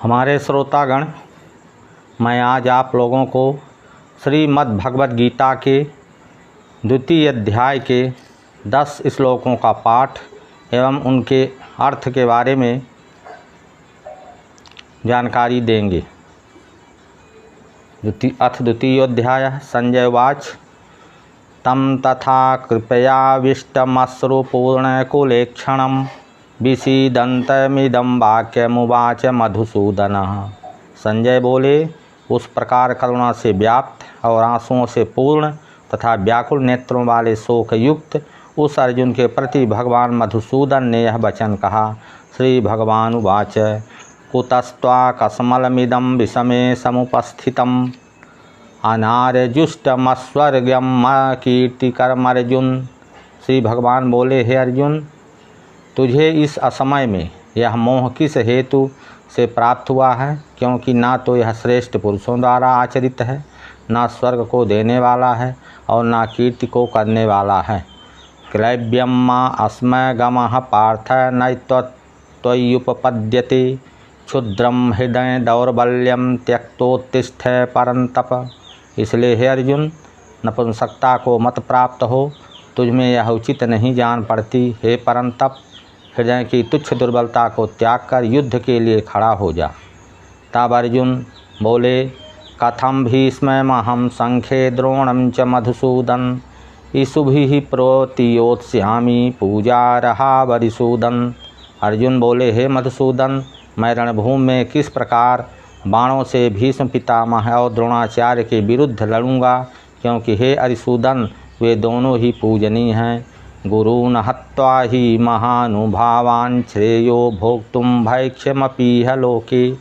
हमारे श्रोतागण, मैं आज आप लोगों को श्रीमद् भगवद गीता के द्वितीय अध्याय के 10 श्लोकों का पाठ एवं उनके अर्थ के बारे में जानकारी देंगे। द्वितीयोध्याय। संजय उवाच। तम तथा कृपयाविष्टमश्रुपूर्णकुलेक्षणं विषीदन्तमिदं वाक्यमुवाच मधुसूदनः। संजय बोले, उस प्रकार करुणा से व्याप्त और आंसुओं से पूर्ण तथा व्याकुल नेत्रों वाले शोक युक्त उस अर्जुन के प्रति भगवान मधुसूदन ने यह वचन कहा। श्री भगवान उवाच। कुतस्त्वाकस्मलमिदं विषमे समुपस्थितम् अनार्यजुष्टमस्वर्ग्यं कीर्तिकरमर्जुन। श्री भगवान बोले, हे अर्जुन, तुझे इस असमय में यह मोह किस हेतु से प्राप्त हुआ है? क्योंकि ना तो यह श्रेष्ठ पुरुषों द्वारा आचरित है, ना स्वर्ग को देने वाला है और ना कीर्ति को करने वाला है। क्लैब्यम मा अस्मय गमः पार्थ नैत्वत्त्वय्युपपद्यते क्षुद्रम हृदय दौर्बल्यम त्यक्तोत्तिष्ठ परंतप। इसलिए हे अर्जुन, नपुंसकता को मत प्राप्त हो, तुझमें यह उचित नहीं जान पड़ती। हे परंतप, हृदय की तुच्छ दुर्बलता को त्याग कर युद्ध के लिए खड़ा हो जा। तब अर्जुन बोले, कथम भीष्ममहं संख्ये द्रोणं च मधुसूदन ईशुभिः प्रोतियोत्स्यामि पूजारहा वरिसूदन। अर्जुन बोले, हे मधुसूदन, मैं रणभूमि में किस प्रकार बाणों से भीष्म पितामह और द्रोणाचार्य के विरुद्ध लड़ूंगा, क्योंकि हे अरिसूदन, वे दोनों ही पूजनीय हैं। गुरून् हत्वा हि महानुभावान् श्रेयो भोक्तुं भैक्ष्यमपीह लोके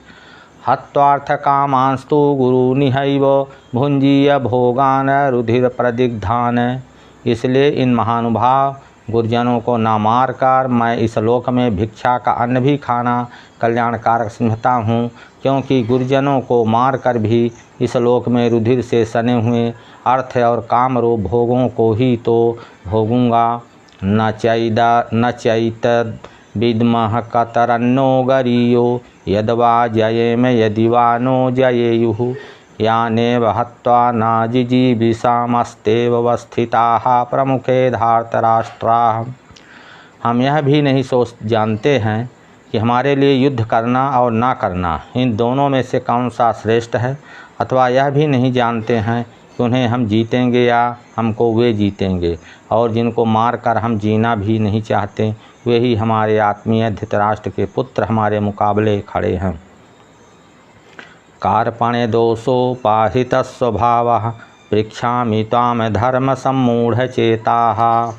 हत्वार्थकामांस्तु गुरूनिहैव भुञ्जीय भोगान् रुधिरप्रदिग्धान्। इसलिए इन महानुभाव गुरुजनों को न मार कर मैं इस लोक में भिक्षा का अन्न भी खाना कल्याणकारक समझता हूँ, क्योंकि गुरुजनों को मार कर भी इस लोक में रुधिर से सने हुए अर्थ और कामरूप भोगों को ही तो भोगूंगा। न चैत विद्मः कतरन्नो गरीयो यद्वा जयेम यदि वा नो जयेयुः यानेव हत्वा नाजिजीविषामस्तेवस्थिताः प्रमुखे धार्तराष्ट्राः। हम यह भी नहीं सोच जानते हैं कि हमारे लिए युद्ध करना और ना करना, इन दोनों में से कौन सा श्रेष्ठ है, अथवा यह भी नहीं जानते हैं कि उन्हें हम जीतेंगे या हमको वे जीतेंगे, और जिनको मार कर हम जीना भी नहीं चाहते, वे ही हमारे आत्मीय धृतराष्ट्र के पुत्र हमारे मुकाबले खड़े हैं। कार्पणे दोषोपाहित स्वभावः पृच्छामि त्वां धर्म सम्मूढ़चेताः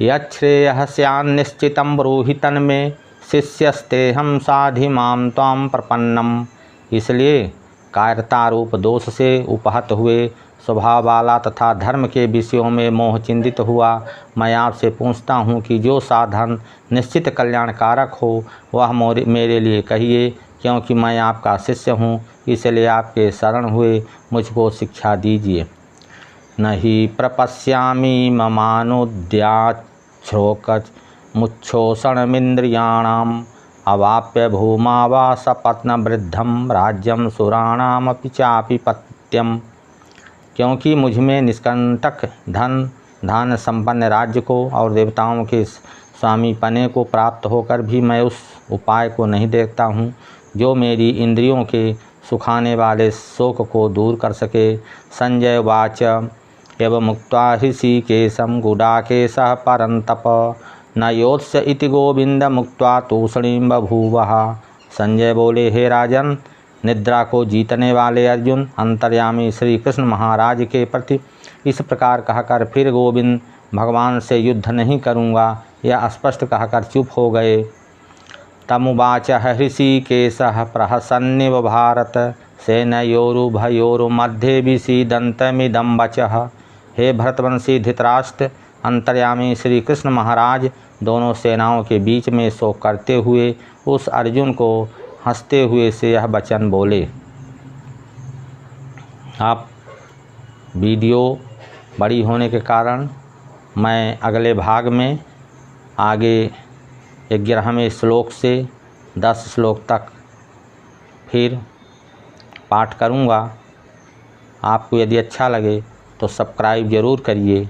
यच्छ्रेयः स्यान्निश्चितं ब्रूहि तन्मे शिष्यस्तेऽहं साधि मां त्वां प्रपन्नम्। इसलिए कायरता रूप दोष से उपहत हुए स्वभाव वाला तथा धर्म के विषयों में मोह चिंतित हुआ मैं आपसे पूछता हूँ कि जो साधन निश्चित कल्याणकारक हो वह मेरे लिए कहिए, क्योंकि मैं आपका शिष्य हूँ, इसलिए आपके शरण हुए मुझको शिक्षा दीजिए। नहीं प्रपश्यामि ममानुद्याच्छ्रोकमुच्छोषणमिन्द्रियाणाम् अवाप्य भूमा वा सपत्नवृद्धं राज्यं सुराणामपि चापि पत्यम्। क्योंकि मुझमें निष्कंटक धन संपन्न राज्य को और देवताओं के स्वामी पने को प्राप्त होकर भी मैं उस उपाय को नहीं देखता हूँ जो मेरी इंद्रियों के सुखाने वाले शोक को दूर कर सके। संजय वाच। एवं मुक्त्वा ऋषिकेशं गुडाकेशः परन्तप न योत्स्य इति गोविंद मुक्त्वा तूष्णीं बभूवः। संजय बोले, हे राजन, निद्रा को जीतने वाले अर्जुन अंतर्यामी श्री कृष्ण महाराज के प्रति इस प्रकार कहकर फिर गोविंद भगवान से युद्ध नहीं करूँगा यह स्पष्ट कहकर चुप हो गए। तमुवाच ऋषिकेशः प्रहसन्निव भारत सेनयोरुभयोर्मध्ये विषीदन्तमिदं वचः। हे भरतवंशी धृतराष्ट्र, अंतर्यामी श्री कृष्ण महाराज दोनों सेनाओं के बीच में शोक करते हुए उस अर्जुन को हंसते हुए से यह वचन बोले। आप वीडियो बड़ी होने के कारण मैं अगले भाग में आगे 11वें श्लोक से 10 श्लोक तक फिर पाठ करूँगा। आपको यदि अच्छा लगे तो सब्सक्राइब ज़रूर करिए।